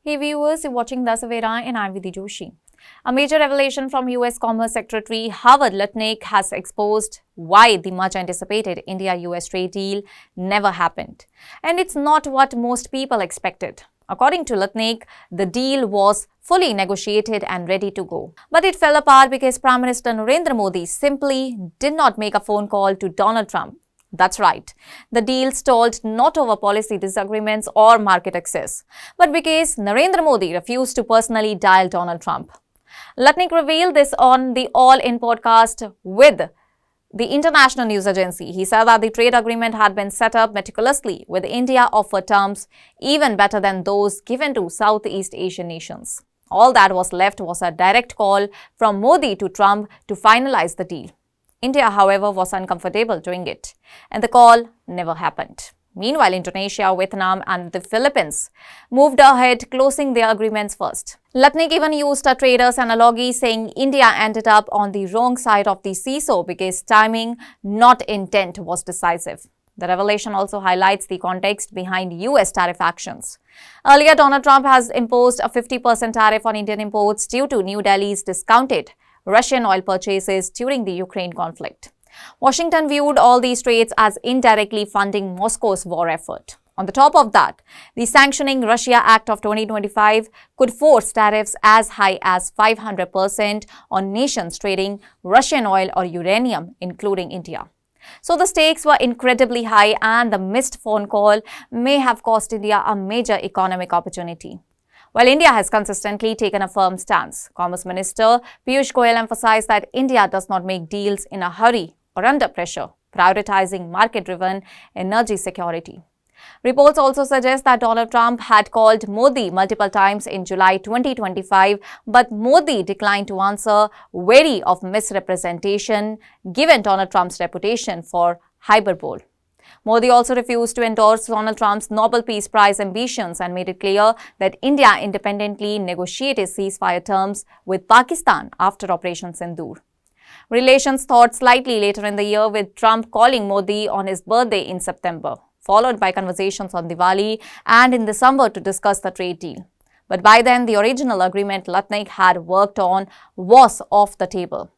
Hey viewers, you're watching the Savera and I'm Vidhi Joshi. A major revelation from US Commerce Secretary Howard Lutnick has exposed why the much anticipated India-US trade deal never happened. And it's not what most people expected. According to Lutnick, the deal was fully negotiated and ready to go. But it fell apart because Prime Minister Narendra Modi simply did not make a phone call to Donald Trump. That's right. The deal stalled not over policy disagreements or market access, but because Narendra Modi refused to personally dial Donald Trump. Lutnick revealed this on the All In podcast with the international news agency. He said that the trade agreement had been set up meticulously, with India offered terms even better than those given to Southeast Asian nations. All that was left was a direct call from Modi to Trump to finalize the deal. India, however, was uncomfortable doing it, and the call never happened. Meanwhile, Indonesia, Vietnam and the Philippines moved ahead, closing their agreements first. Lutnick even used a trader's analogy, saying India ended up on the wrong side of the seesaw because timing, not intent, was decisive. The revelation also highlights the context behind US tariff actions. Earlier, Donald Trump has imposed a 50% tariff on Indian imports due to New Delhi's discounted Russian oil purchases during the Ukraine conflict. Washington viewed all these trades as indirectly funding Moscow's war effort. On the top of that, the Sanctioning Russia Act of 2025 could force tariffs as high as 500% on nations trading Russian oil or uranium, including India. So the stakes were incredibly high, and the missed phone call may have cost India a major economic opportunity. While India has consistently taken a firm stance, Commerce Minister Piyush Goyal emphasized that India does not make deals in a hurry or under pressure, prioritizing market-driven energy security. Reports also suggest that Donald Trump had called Modi multiple times in July 2025, but Modi declined to answer, wary of misrepresentation given Donald Trump's reputation for hyperbole. Modi also refused to endorse Donald Trump's Nobel Peace Prize ambitions and made it clear that India independently negotiated ceasefire terms with Pakistan after Operation Sindoor. Relations thawed slightly later in the year, with Trump calling Modi on his birthday in September, followed by conversations on Diwali and in December to discuss the trade deal. But by then, the original agreement Lutnick had worked on was off the table.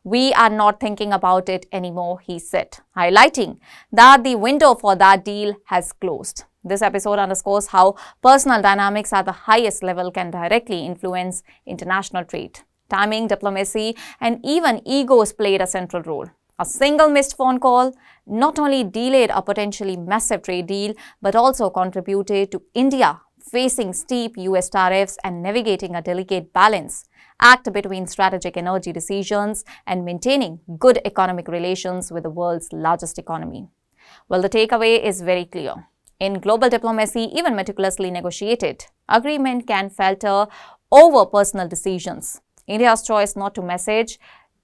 "We are not thinking about it anymore," he said, highlighting that the window for that deal has closed. This episode underscores how personal dynamics at the highest level can directly influence international trade. Timing, diplomacy, and even egos played a central role. A single missed phone call not only delayed a potentially massive trade deal, but also contributed to India facing steep US tariffs and navigating a delicate balance act between strategic energy decisions and maintaining good economic relations with the world's largest economy. Well, the takeaway is very clear. In global diplomacy, even meticulously negotiated agreement can falter over personal decisions. India's choice not to message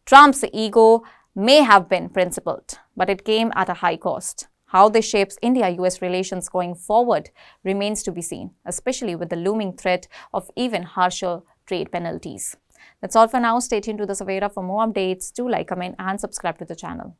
Trump's ego may have been principled, but it came at a high cost. How this shapes India-US relations going forward remains to be seen, especially with the looming threat of even harsher trade penalties. That's all for now. Stay tuned to the Savera for more updates. Do like, comment and subscribe to the channel.